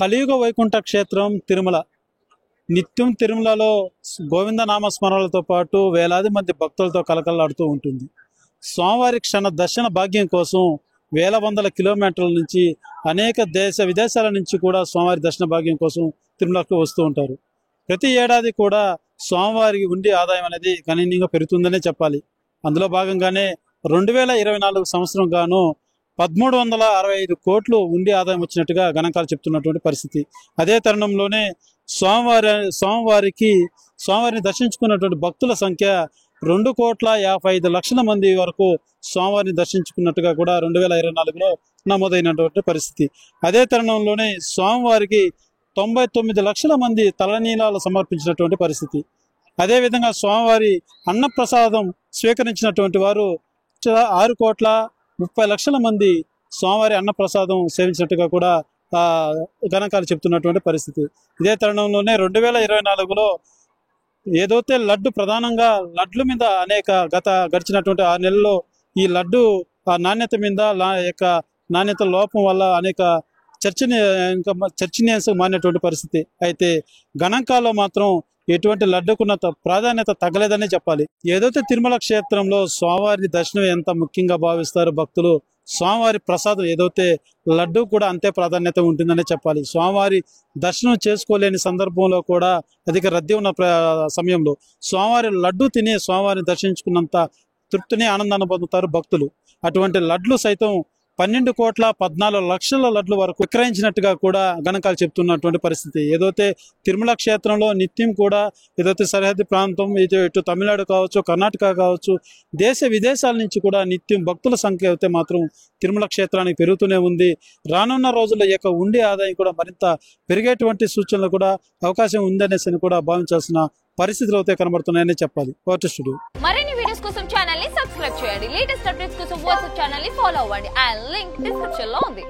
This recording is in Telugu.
కలియుగ వైకుంఠ క్షేత్రం తిరుమల. నిత్యం తిరుమలలో గోవింద నామస్మరణలతో పాటు వేలాది మంది భక్తులతో కలకలాడుతూ ఉంటుంది. స్వామివారి క్షణ దర్శన భాగ్యం కోసం వేల వందల కిలోమీటర్ల నుంచి అనేక దేశ విదేశాల నుంచి కూడా స్వామివారి దర్శన భాగ్యం కోసం తిరుమలకు వస్తూ ఉంటారు. ప్రతి ఏడాది కూడా స్వామివారికి ఉండి ఆదాయం అనేది గణనీయంగా పెరుగుతుందనే చెప్పాలి. అందులో భాగంగానే 2024 సంవత్సరం గాను 1365 కోట్లు ఉండి ఆదాయం వచ్చినట్టుగా గణాంకాలు చెప్తున్నటువంటి పరిస్థితి. అదే తరుణంలోనే స్వామివారిని దర్శించుకున్నటువంటి భక్తుల సంఖ్య 2,55,00,000 మంది వరకు స్వామివారిని దర్శించుకున్నట్టుగా కూడా 2024లో నమోదైనటువంటి పరిస్థితి. అదే తరుణంలోనే స్వామివారికి 99 లక్షల మంది తలనీలాలు సమర్పించినటువంటి పరిస్థితి. అదేవిధంగా స్వామివారి అన్నప్రసాదం స్వీకరించినటువంటి వారు 6,30,00,000 మంది స్వామివారి అన్నప్రసాదం సేవించినట్టుగా కూడా గణాంకాలు చెప్తున్నటువంటి పరిస్థితి. ఇదే తరుణంలోనే 2024లో ఏదైతే లడ్డు ప్రధానంగా లడ్ల మీద గడిచినటువంటి 6 నెలల్లో ఈ లడ్డు నాణ్యత మీద నాణ్యత లోపం వల్ల అనేక చర్చనీయాంశం మారినటువంటి పరిస్థితి. అయితే గణాంకాల్లో మాత్రం ఎటువంటి లడ్డుకున్న ప్రాధాన్యత తగ్గలేదనే చెప్పాలి. ఏదైతే తిరుమల క్షేత్రంలో స్వామివారి దర్శనం ఎంత ముఖ్యంగా భావిస్తారో భక్తులు, స్వామివారి ప్రసాదం ఏదైతే లడ్డు కూడా అంతే ప్రాధాన్యత ఉంటుందనే చెప్పాలి. స్వామివారి దర్శనం చేసుకోలేని సందర్భంలో కూడా అధిక రద్దీ ఉన్న సమయంలో స్వామివారి లడ్డు తిని స్వామివారిని దర్శించుకున్నంత తృప్తిని ఆనందాన్ని పొందుతారు భక్తులు. అటువంటి లడ్లు సైతం 12,14,00,000 లడ్ల వరకు విక్రయించినట్టుగా కూడా గణాంకాలు చెప్తున్నటువంటి పరిస్థితి. ఏదైతే తిరుమల క్షేత్రంలో నిత్యం కూడా ఏదైతే సరిహద్దు ప్రాంతం ఇటు తమిళనాడు కావచ్చు, కర్ణాటక కావచ్చు, దేశ విదేశాల నుంచి కూడా నిత్యం భక్తుల సంఖ్య అయితే మాత్రం తిరుమల క్షేత్రానికి పెరుగుతూనే ఉంది. రానున్న రోజుల్లో ఈ యొక్క ఉండే ఆదాయం కూడా మరింత పెరిగేటువంటి సూచనలు కూడా అవకాశం ఉందనేసి కూడా భావించాల్సిన పరిస్థితులు అయితే కనబడుతున్నాయని చెప్పాలి. స్టూడియో మరిన్ని వీడియోస్ కోసం ఛానల్ ని సబ్స్క్రైబ్ చేయండి. లేటెస్ట్ అప్డేట్స్ కోసం వాట్సాప్ ఛానల్ ని ఫాలో అవ్వండి. ఆ లింక్ డిస్క్రిప్షన్ లో ఉంది.